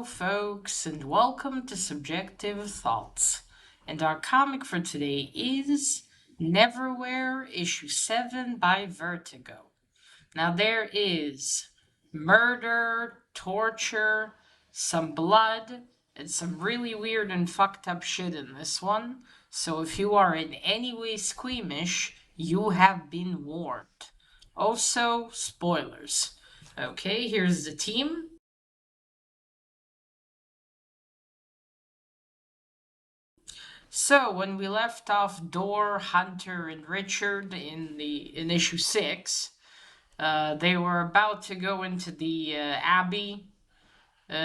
Hello, folks, and welcome to Subjective Thoughts. And our comic for today is Neverwhere, issue 7 by Vertigo. Now, there is murder, torture, some blood, and some really weird and fucked up shit in this one. So, if you are in any way squeamish, you have been warned. Also, spoilers. Okay, here's the team. So when we left off Dor, Hunter, and Richard in issue 6, they were about to go into the Abbey,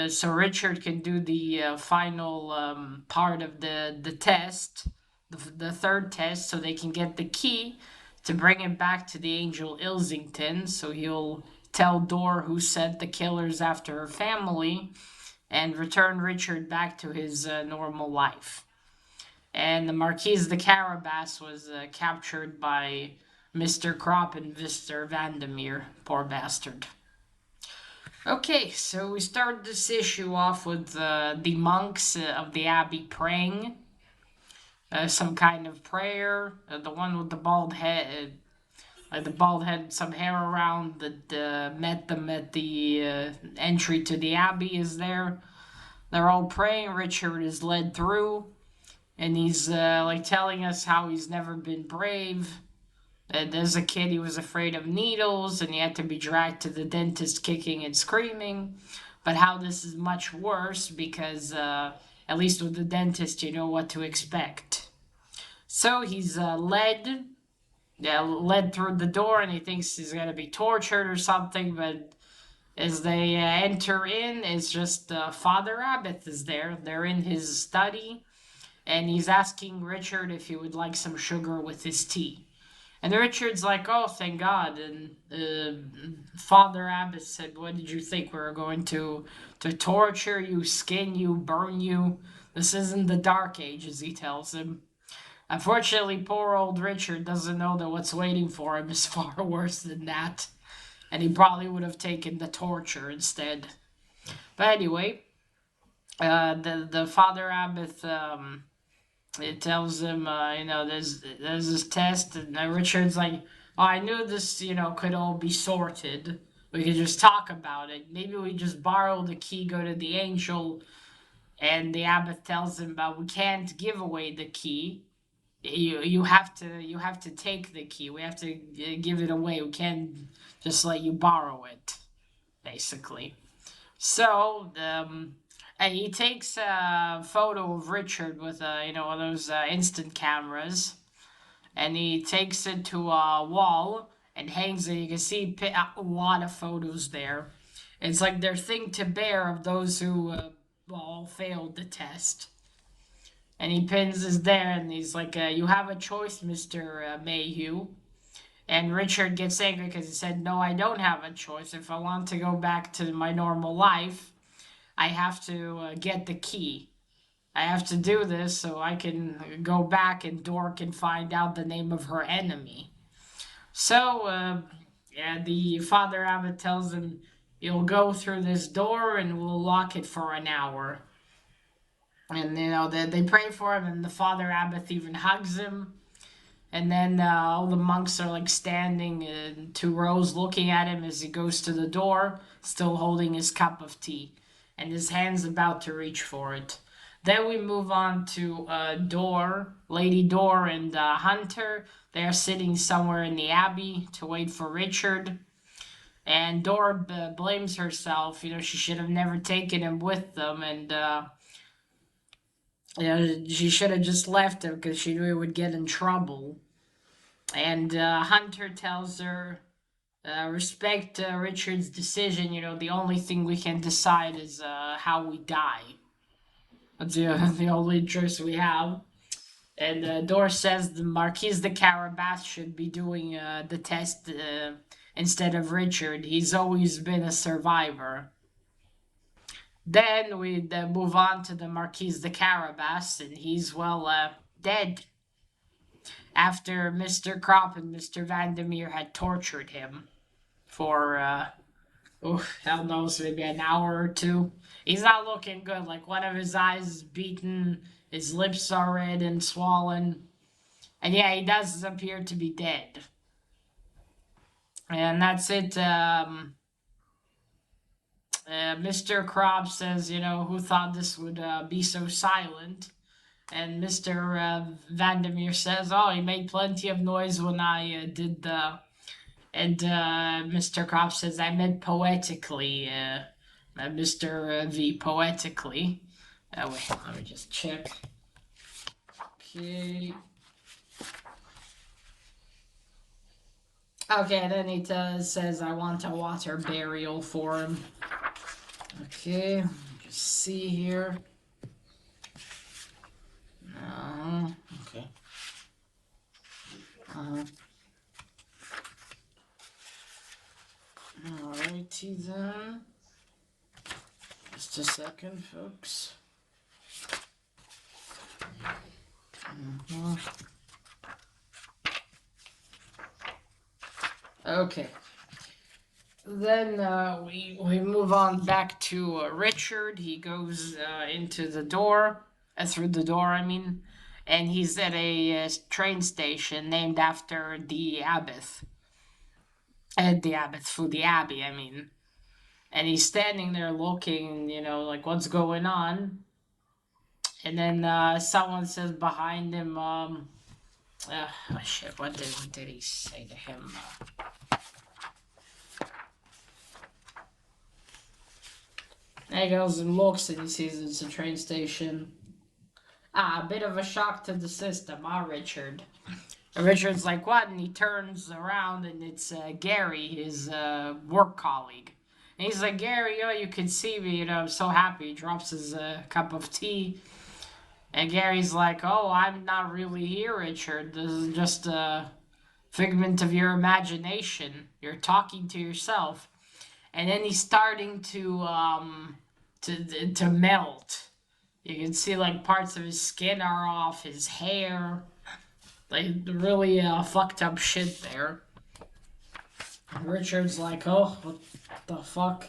so Richard can do the final part of the test, the third test, so they can get the key to bring him back to the Angel Ilsington. So he'll tell Dor who sent the killers after her family, and return Richard back to his normal life. And the Marquise de Carabas was captured by Mr. Krop and Mr. Vandermeer. Poor bastard. Okay, so we start this issue off with the monks of the Abbey praying. Some kind of prayer. The one with the bald head, some hair around that met them at the entry to the Abbey is there. They're all praying. Richard is led through. And he's telling us how he's never been brave. As a kid, he was afraid of needles, and he had to be dragged to the dentist kicking and screaming. But how this is much worse because, at least with the dentist, you know what to expect. So he's led through the door, and he thinks he's going to be tortured or something. But as they enter in, it's just Father Abbott is there. They're in his study. And he's asking Richard if he would like some sugar with his tea. And Richard's like, oh, thank God. And Father Abbott said, what did you think? We were going to torture you, skin you, burn you? This isn't the Dark Ages, he tells him. Unfortunately, poor old Richard doesn't know that what's waiting for him is far worse than that. And he probably would have taken the torture instead. But anyway, the Father Abbott... it tells him, there's this test, and Richard's like, oh, I knew this, could all be sorted. We could just talk about it. Maybe we just borrow the key, go to the angel, and the abbot tells him, but we can't give away the key. You have to take the key. We have to give it away. We can't just let you borrow it, basically. So, and he takes a photo of Richard with one of those instant cameras, and he takes it to a wall and hangs it. You can see a lot of photos there. It's like their thing to bear of those who all failed the test. And he pins this there, and he's like, "You have a choice, Mr. Mayhew." And Richard gets angry because he said, "No, I don't have a choice. If I want to go back to my normal life, I have to get the key. I have to do this so I can go back and Dor can find out the name of her enemy." So, the Father Abbot tells him, "You'll go through this door and we'll lock it for an hour." And, they pray for him, and the Father Abbot even hugs him. And then all the monks are like standing in 2 rows looking at him as he goes to the door, still holding his cup of tea. And his hand's about to reach for it. Then we move on to Lady Dor and Hunter. They are sitting somewhere in the Abbey to wait for Richard. And Dor blames herself. She should have never taken him with them. And, she should have just left him because she knew he would get in trouble. And Hunter tells her, respect Richard's decision. The only thing we can decide is how we die. That's the only choice we have. And Dor says the Marquise de Carabas should be doing the test instead of Richard. He's always been a survivor. Then we move on to the Marquise de Carabas, and he's, dead. After Mr. Krop and Mr. Vandermeer had tortured him for, oh, hell knows, maybe an hour or two. He's not looking good. Like one of his eyes is beaten, his lips are red and swollen, and yeah, he does appear to be dead. And that's it. Mr. Krop says, who thought this would be so silent? And Mr. Vandermeer says, oh, he made plenty of noise when I did the. And Mr. Krop says, I meant poetically, Mr. V, poetically. Wait, let me just check. Okay. Okay, then he says, I want a water burial for him. Okay, just see here. Okay. Alrighty then. Just a second, folks. Okay. Then we move on back to Richard. He goes into the door, through the door, I mean, and he's at a train station named after the abbot. The abbot for the abbey, I mean. And he's standing there looking, like what's going on. And then someone says behind him, shit, what did he say to him? And he goes and looks and he sees it's a train station. A bit of a shock to the system, Richard? And Richard's like, what? And he turns around and it's Gary, his work colleague. And he's like, Gary, you can see me, I'm so happy. He drops his cup of tea. And Gary's like, oh, I'm not really here, Richard. This is just a figment of your imagination. You're talking to yourself. And then he's starting to melt. You can see like parts of his skin are off, his hair, like really fucked up shit there. And Richard's like, oh, what the fuck?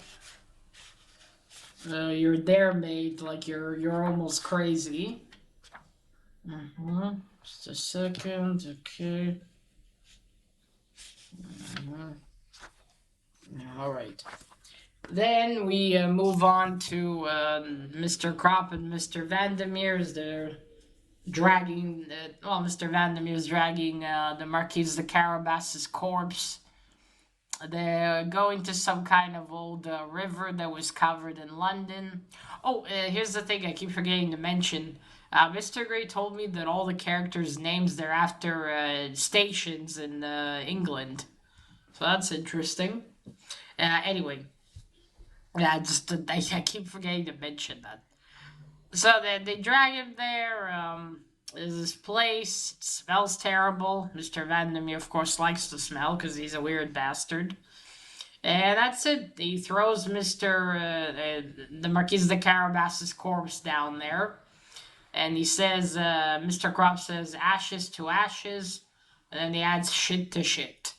You're there, mate. Like you're almost crazy. Just a second. Okay. All right. Then we move on to Mr. Krop and Mr. Vandermeer as they're dragging. Mr. Vandermeer is dragging the Marquise de Carabas's corpse. They're going to some kind of old river that was covered in London. Oh, here's the thing I keep forgetting to mention. Mr. Gray told me that all the characters' names they're after stations in England. So that's interesting. Anyway, yeah, I keep forgetting to mention that. So they drag him there. There's this place. It smells terrible. Mr. Vandermeer, of course, likes the smell because he's a weird bastard. And that's it. He throws the Marquise de Carabas's corpse down there. And he says, Mr. Krop says, ashes to ashes. And then he adds shit to shit.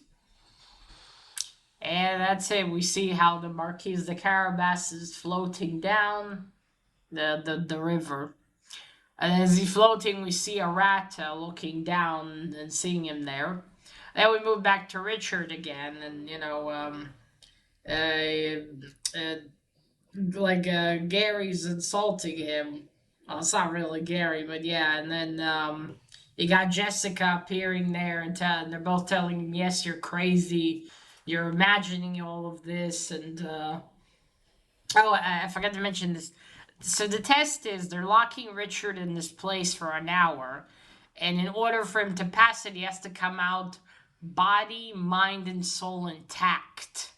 And that's it. We see how the Marquise de Carabas is floating down the river. And as he's floating, we see a rat looking down and seeing him there. Then we move back to Richard again, and Gary's insulting him. Well, it's not really Gary, but yeah. And then you got Jessica appearing there, and they're both telling him, "Yes, you're crazy. You're imagining all of this." And I forgot to mention this. So the test is they're locking Richard in this place for an hour, and in order for him to pass it, he has to come out body, mind, and soul intact.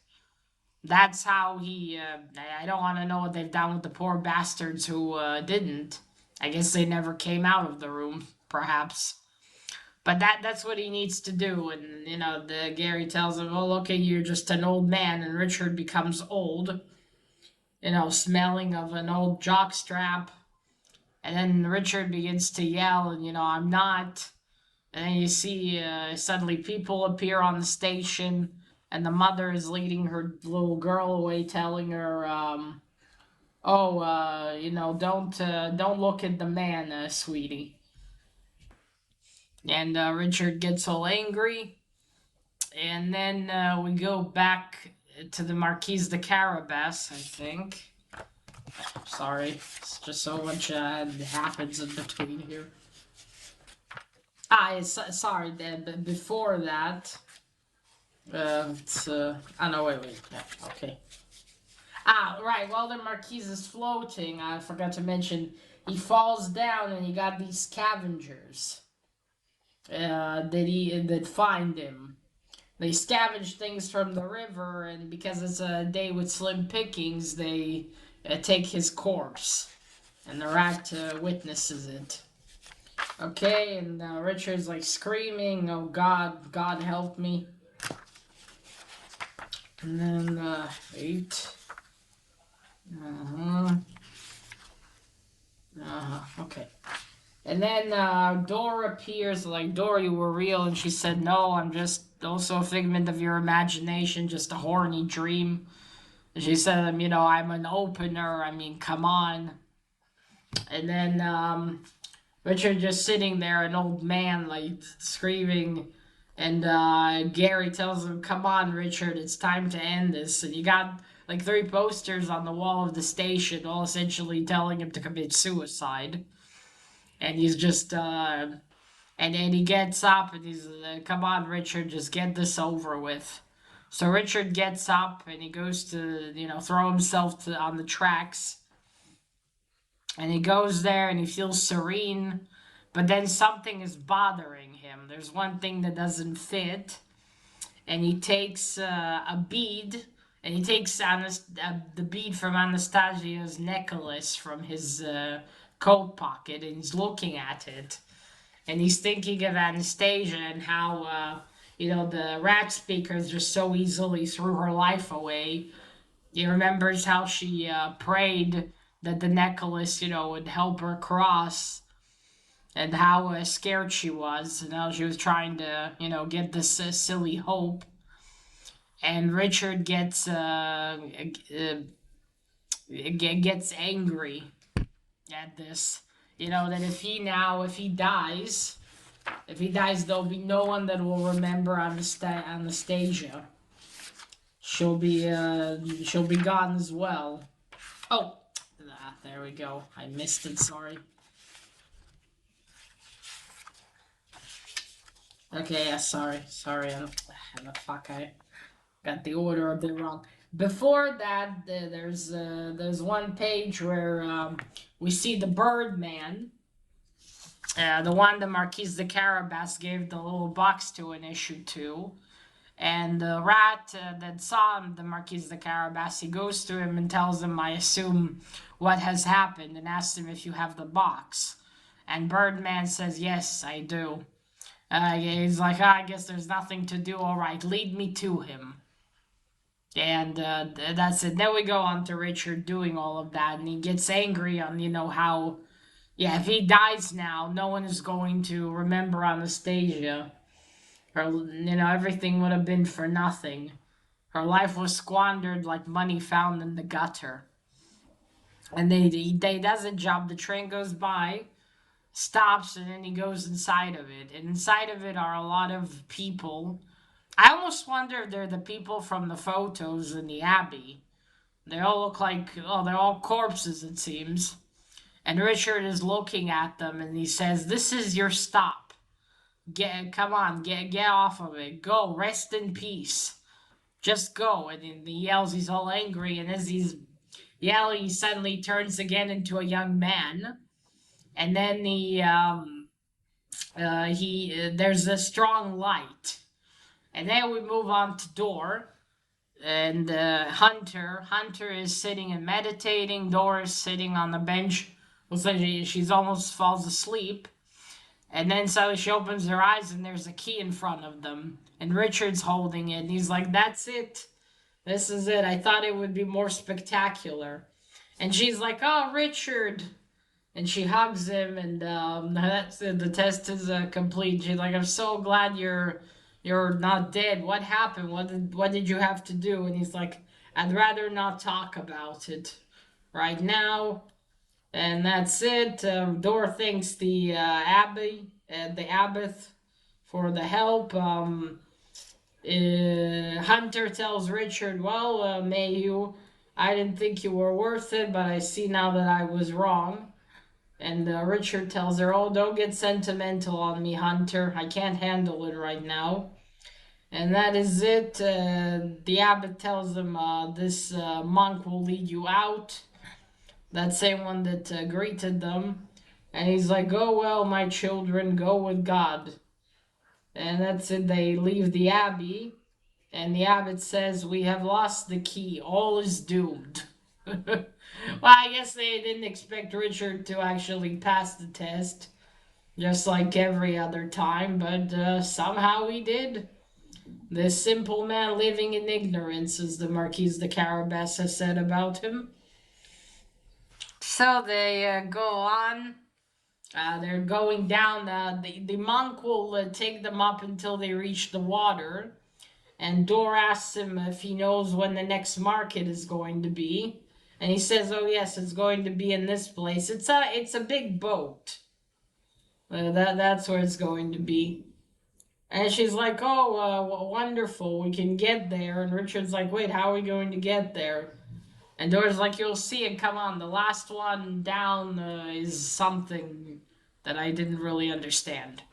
That's how he. I don't want to know what they've done with the poor bastards who didn't. I guess they never came out of the room, perhaps. But that's what he needs to do. And the Gary tells him, "Oh, okay, you're just an old man," and Richard becomes old. Smelling of an old jockstrap. And then Richard begins to yell, and I'm not. And then you see suddenly people appear on the station, and the mother is leading her little girl away, telling her, "Oh, don't look at the man, sweetie." And Richard gets all angry, and then we go back to the Marquise de Carabas, I think. Sorry, it's just so much happens in between here. Sorry. Before that, it's oh no, wait, yeah, okay. Right. While the Marquise is floating, I forgot to mention he falls down, and you got these scavengers that find him. They scavenge things from the river, and because it's a day with slim pickings, they take his corpse, and the rat witnesses it. Okay, and Richard's like screaming, "Oh God, God help me!" And then wait. Okay. And then Dora appears, like, "Dora, you were real," and she said, "No, I'm just also a figment of your imagination, just a horny dream." And she said, "I'm an opener. I mean, come on." And then Richard just sitting there, an old man, like, screaming. And Gary tells him, "Come on, Richard, it's time to end this." And you got like 3 posters on the wall of the station, all essentially telling him to commit suicide. And he's just, and then he gets up and he's, "Come on, Richard, just get this over with." So Richard gets up and he goes to, throw himself on the tracks. And he goes there and he feels serene, but then something is bothering him. There's one thing that doesn't fit, and he takes a bead, and he takes the bead from Anastasia's necklace from his coat pocket, and he's looking at it, and he's thinking of Anastasia and how the rat speakers just so easily threw her life away. He remembers how she prayed that the necklace, would help her cross, and how scared she was, and how she was trying to, get this silly hope. And Richard gets angry at this. That if he dies, there'll be no one that will remember Anastasia. She'll be gone as well. Oh, there we go. I missed it. Sorry. Okay, yeah, sorry. I got the order a bit wrong. Before that, there's one page where we see the Birdman, the one the Marquise de Carabas gave the little box to in issue 2. And the rat that saw the Marquise de Carabas, he goes to him and tells him, "I assume, what has happened," and asks him if you have the box. And Birdman says, "Yes, I do." He's like, "I guess there's nothing to do. All right, lead me to him." And that's it. Then we go on to Richard doing all of that, and he gets angry on, how, yeah, if he dies now, no one is going to remember Anastasia. Everything would have been for nothing. Her life was squandered like money found in the gutter. And he does a job. The train goes by, stops, and then he goes inside of it. And inside of it are a lot of people. I almost wonder if they're the people from the photos in the Abbey. They all look like, oh, they're all corpses, it seems. And Richard is looking at them and he says, "This is your stop. Come on, get off of it. Go, rest in peace. Just go." And he yells, he's all angry, and as he's yelling, he suddenly turns again into a young man. And then there's a strong light. And then we move on to Door. And Hunter is sitting and meditating. Doris sitting on the bench. Looks like she's almost falls asleep. And then suddenly she opens her eyes and there's a key in front of them. And Richard's holding it. And he's like, "That's it. This is it. I thought it would be more spectacular." And she's like, "Oh, Richard." And she hugs him. And that's it. The test is complete. She's like, "I'm so glad you're You're not dead. What happened? What did you have to do?" And he's like, "I'd rather not talk about it right now." And that's it. Dor thanks the abbot for the help. Hunter tells Richard, "Well, Mayhew, I didn't think you were worth it, but I see now that I was wrong." And Richard tells her, "Oh, don't get sentimental on me, Hunter. I can't handle it right now." And that is it. The abbot tells him, "This monk will lead you out." That same one that greeted them. And he's like, "Go well, my children, go with God." And that's it. They leave the abbey. And the abbot says, "We have lost the key. All is doomed." Well, I guess they didn't expect Richard to actually pass the test, just like every other time, but somehow he did. This simple man living in ignorance, as the Marquise de Carabas has said about him. So they go on. They're going down. The monk will take them up until they reach the water. And Dor asks him if he knows when the next market is going to be. And he says, "Oh yes, it's going to be in this place. It's a big boat. That's where it's going to be." And she's like, "Oh, wonderful, we can get there." And Richard's like, "Wait, how are we going to get there?" And Dora's like, "You'll see it. Come on, the last one down is something that I didn't really understand."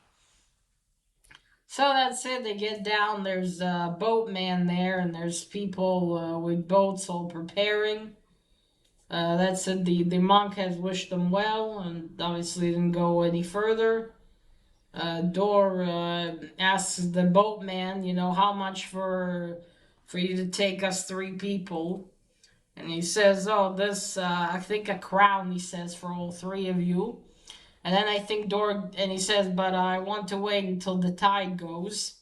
So that's it. They get down. There's a boatman there, and there's people with boats all preparing. That's it. The monk has wished them well, and obviously didn't go any further. Dor asks the boatman, "How much for you to take us three people?" And he says, "Oh, this I think a crown." He says, "For all three of you." And then I think Dor and he says, "But I want to wait until the tide goes."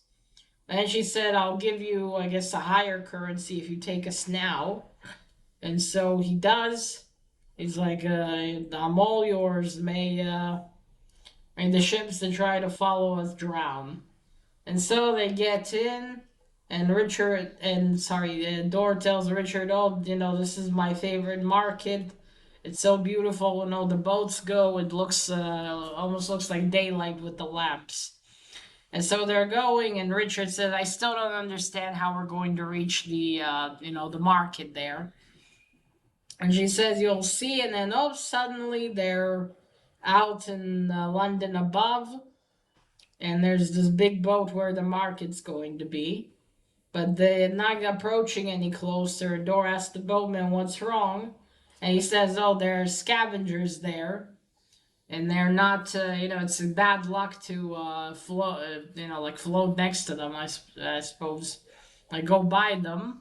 And she said, "I'll give you, I guess, a higher currency if you take us now." And so he does. He's like, "I'm all yours. May the ships that try to follow us drown." And so they get in, and Dor tells Richard, "Oh, this is my favorite market. It's so beautiful. When all the boats go, it looks almost looks like daylight with the lamps." And so they're going, and Richard says, "I still don't understand how we're going to reach the market there." And she says, "You'll see." And then, oh, suddenly they're out in London above, and there's this big boat where the market's going to be. But they're not approaching any closer. Dor asks the boatman what's wrong, and he says, "Oh, there are scavengers there, and they're not. It's bad luck to float. Like float next to them. I suppose, like go by them."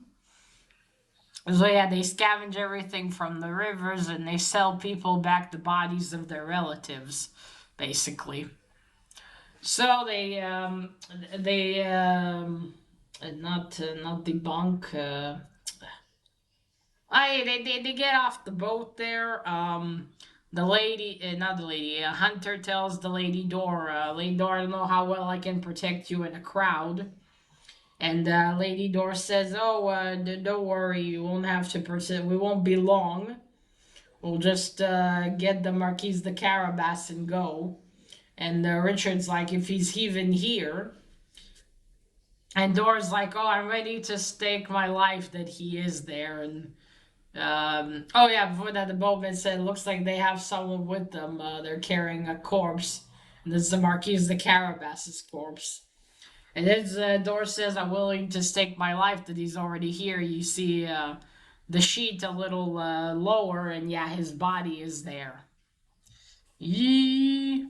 So yeah, they scavenge everything from the rivers, and they sell people back the bodies of their relatives, basically. So not debunk. They get off the boat there. The lady, not the lady. Hunter tells the lady Dora, "Lady Dora, I don't know how well I can protect you in a crowd." And Lady Dora says, "Oh, don't worry, you won't have to persist. We won't be long. We'll just get the Marquise de Carabas and go." And Richard's like, "If he's even here." And Dora's like, "Oh, I'm ready to stake my life that he is there." And oh yeah, before that, the boatman said, "Looks like they have someone with them. They're carrying a corpse, and this is the Marquise de Carabas's corpse." And as Dora says, "I'm willing to stake my life that he's already here." You see the sheet a little lower, and yeah, his body is there. Yee.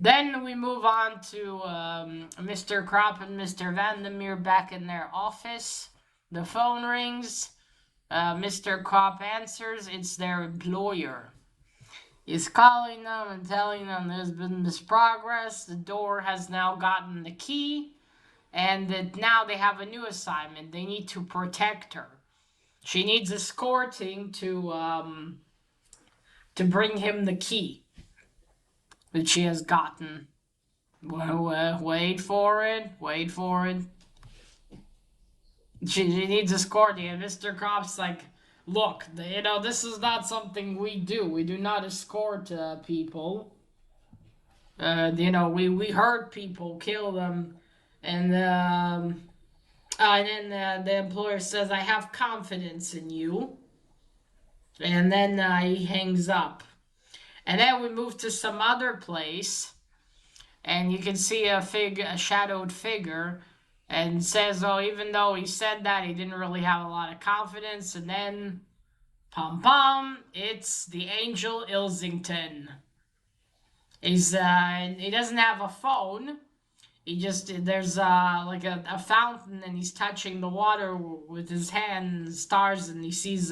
Then we move on to Mr. Kropp and Mr. Vandermeer back in their office. The phone rings. Mr. Kropp answers. It's their employer. He's calling them and telling them there's been this progress. The door has now gotten the key, and that now they have a new assignment. They need to protect her. She needs escorting to bring him the key that she has gotten. Well, wait for it. Wait for it. She needs escorting, and Mr. Crop's like, look, this is not something we do. We do not escort people. We hurt people, kill them, and then the employer says, "I have confidence in you," and then he hangs up. And then we move to some other place, and you can see a shadowed figure, and says, "Oh, even though he said that, he didn't really have a lot of confidence." And then, pom pom, it's the Angel Ilsington. He doesn't have a phone. There's like a fountain, and he's touching the water with his hand, stars, and he sees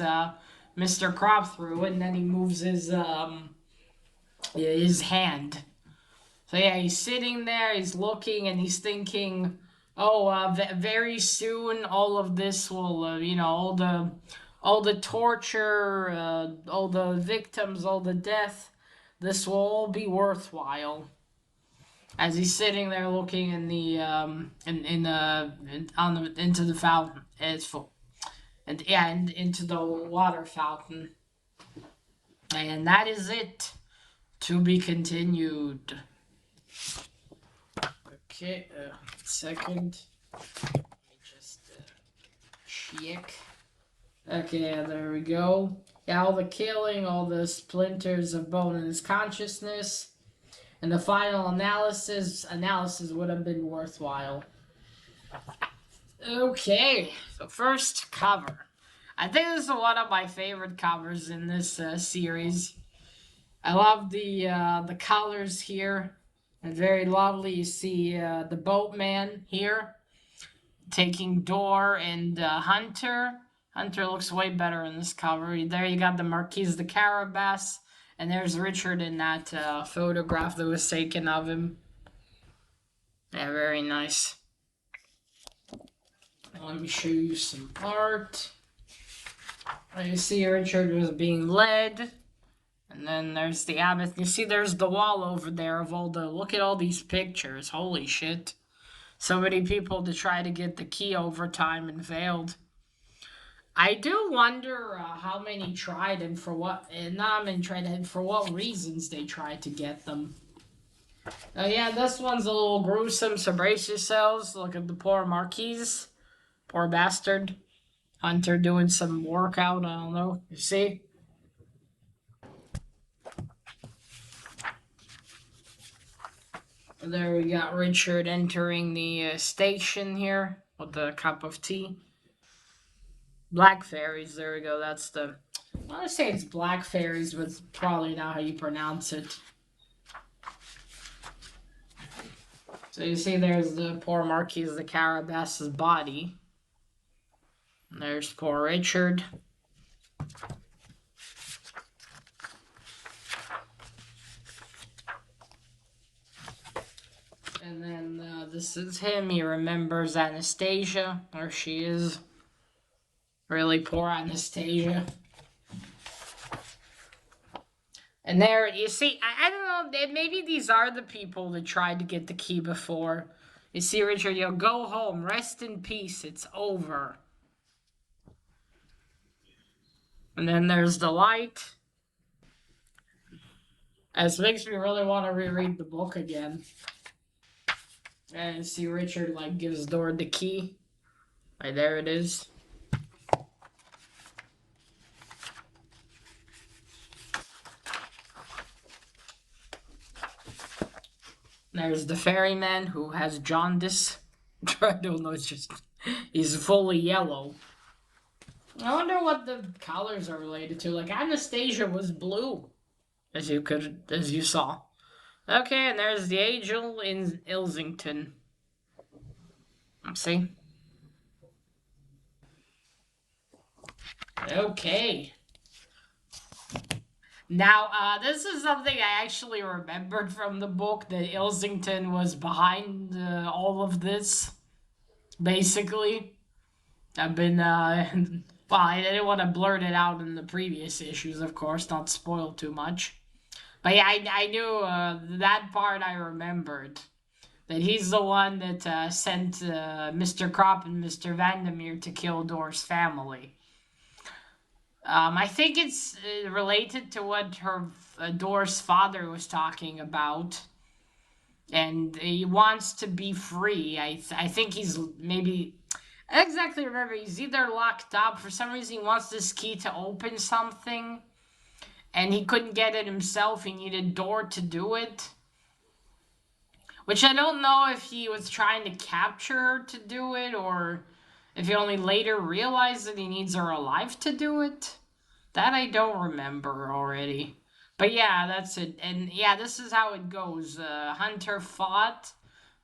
Mr. Crop through, and then he moves his hand. So yeah, he's sitting there, he's looking, and he's thinking, oh, very soon all of this will, all the torture, all the victims, all the death, this will all be worthwhile. As he's sitting there looking in the into the fountain, it's full, and yeah, and into the water fountain, and that is it. To be continued. Okay, second. Let me just check. Okay, there we go. Yeah, all the killing, all the splinters of bone in his consciousness, and the final analysis would have been worthwhile. Okay, so first cover. I think this is one of my favorite covers in this series. I love the colors here. And very lovely. You see the boatman here taking Door and Hunter. Hunter looks way better in this cover. There you got the Marquise de Carabas. And there's Richard in that photograph that was taken of him. Yeah, very nice. Let me show you some art. You see Richard was being led. And then there's the abbot. You see there's the wall over there of look at all these pictures. Holy shit. So many people to try to get the key over time and failed. I do wonder how many tried and for what, and not many tried and for what reasons they tried to get them. Oh yeah, this one's a little gruesome, so brace yourselves. Look at the poor Marquise. Poor bastard. Hunter doing some workout, I don't know. You see? There we got Richard entering the station here with a cup of tea. Black Fairies, there we go. That's the. I want to say it's Black Fairies, but it's probably not how you pronounce it. So you see there's the poor Marquise de Carabas's body. And there's poor Richard. And then this is him. He remembers Anastasia, where she is. Really poor Anastasia. And there, you see, I don't know, maybe these are the people that tried to get the key before. You see, Richard, go home, rest in peace, it's over. And then there's the light. This makes me really want to reread the book again. And you see Richard, gives Door the key. There it is. There's the ferryman who has jaundice. I don't know, it's just, he's fully yellow. I wonder what the colors are related to. Anastasia was blue, as you saw. Okay, and there's the Angel in Ilsington. Let's see. Okay. Now, this is something I actually remembered from the book, that Ilsington was behind all of this, basically. I've been, well, I didn't want to blurt it out in the previous issues, of course, not spoil too much. But yeah, I knew that part I remembered. that he's the one that sent Mr. Krop and Mr. Vandermeer to kill Door's family. I think it's related to what her Door's father was talking about, and he wants to be free. I think he's maybe I don't exactly remember. He's either locked up for some reason. He wants this key to open something, and he couldn't get it himself. He needed Door to do it. Which I don't know if he was trying to capture her to do it, or if he only later realized that he needs her alive to do it. That I don't remember already. But yeah, that's it. And yeah, this is how it goes. Hunter fought,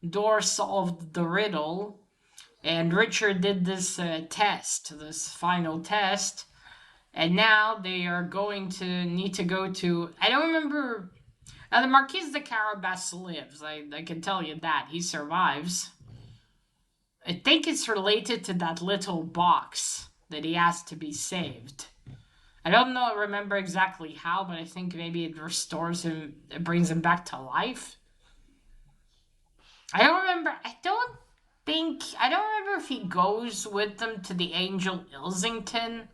Door solved the riddle, and Richard did this test, this final test. And now they are going to need to go to. I don't remember. Now, the Marquis de Carabas lives. I can tell you that. He survives. I think it's related to that little box that he asked to be saved. I don't know, remember exactly how, but I think maybe it restores him, it brings him back to life. I don't remember, I don't remember if he goes with them to the Angel Ilsington.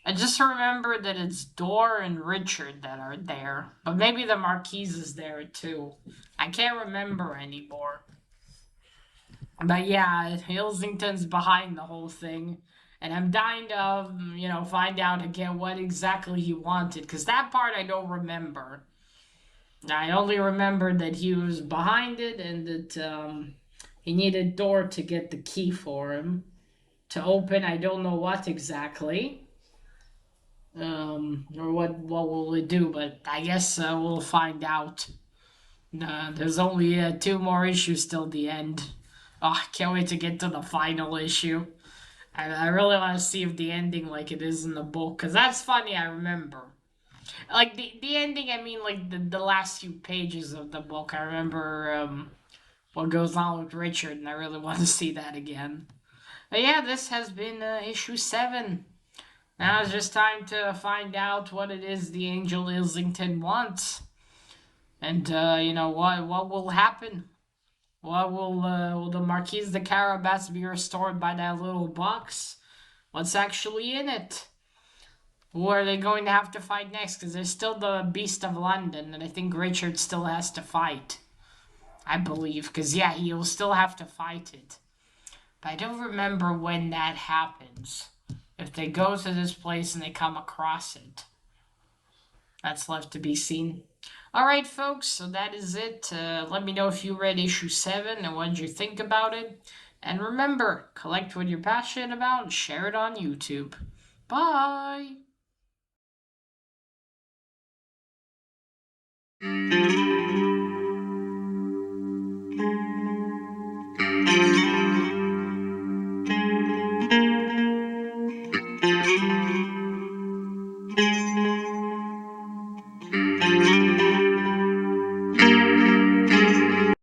I just remember that it's Door and Richard that are there, but maybe the Marquise is there too. I can't remember anymore. But yeah, Ilsington's behind the whole thing. And I'm dying to, find out again what exactly he wanted. Because that part I don't remember. I only remember that he was behind it and that he needed Door to get the key for him. To open, I don't know what exactly. Or what will it do, but I guess we'll find out. There's only 2 more issues till the end. Oh, I can't wait to get to the final issue. I really want to see if the ending like it is in the book, because that's funny, I remember. Like, the ending, I mean, like, the last few pages of the book, I remember what goes on with Richard, and I really want to see that again. But yeah, this has been issue 7. Now it's just time to find out what it is the Angel Islington wants. And, what will happen. What will the Marquise de Carabas be restored by that little box? What's actually in it? Who are they going to have to fight next? Because there's still the Beast of London, and I think Richard still has to fight. I believe, because yeah, he'll still have to fight it. But I don't remember when that happens. If they go to this place and they come across it. That's left to be seen. Alright, folks, so that is it. Let me know if you read issue 7 and what did you think about it. And remember, collect what you're passionate about and share it on YouTube. Bye!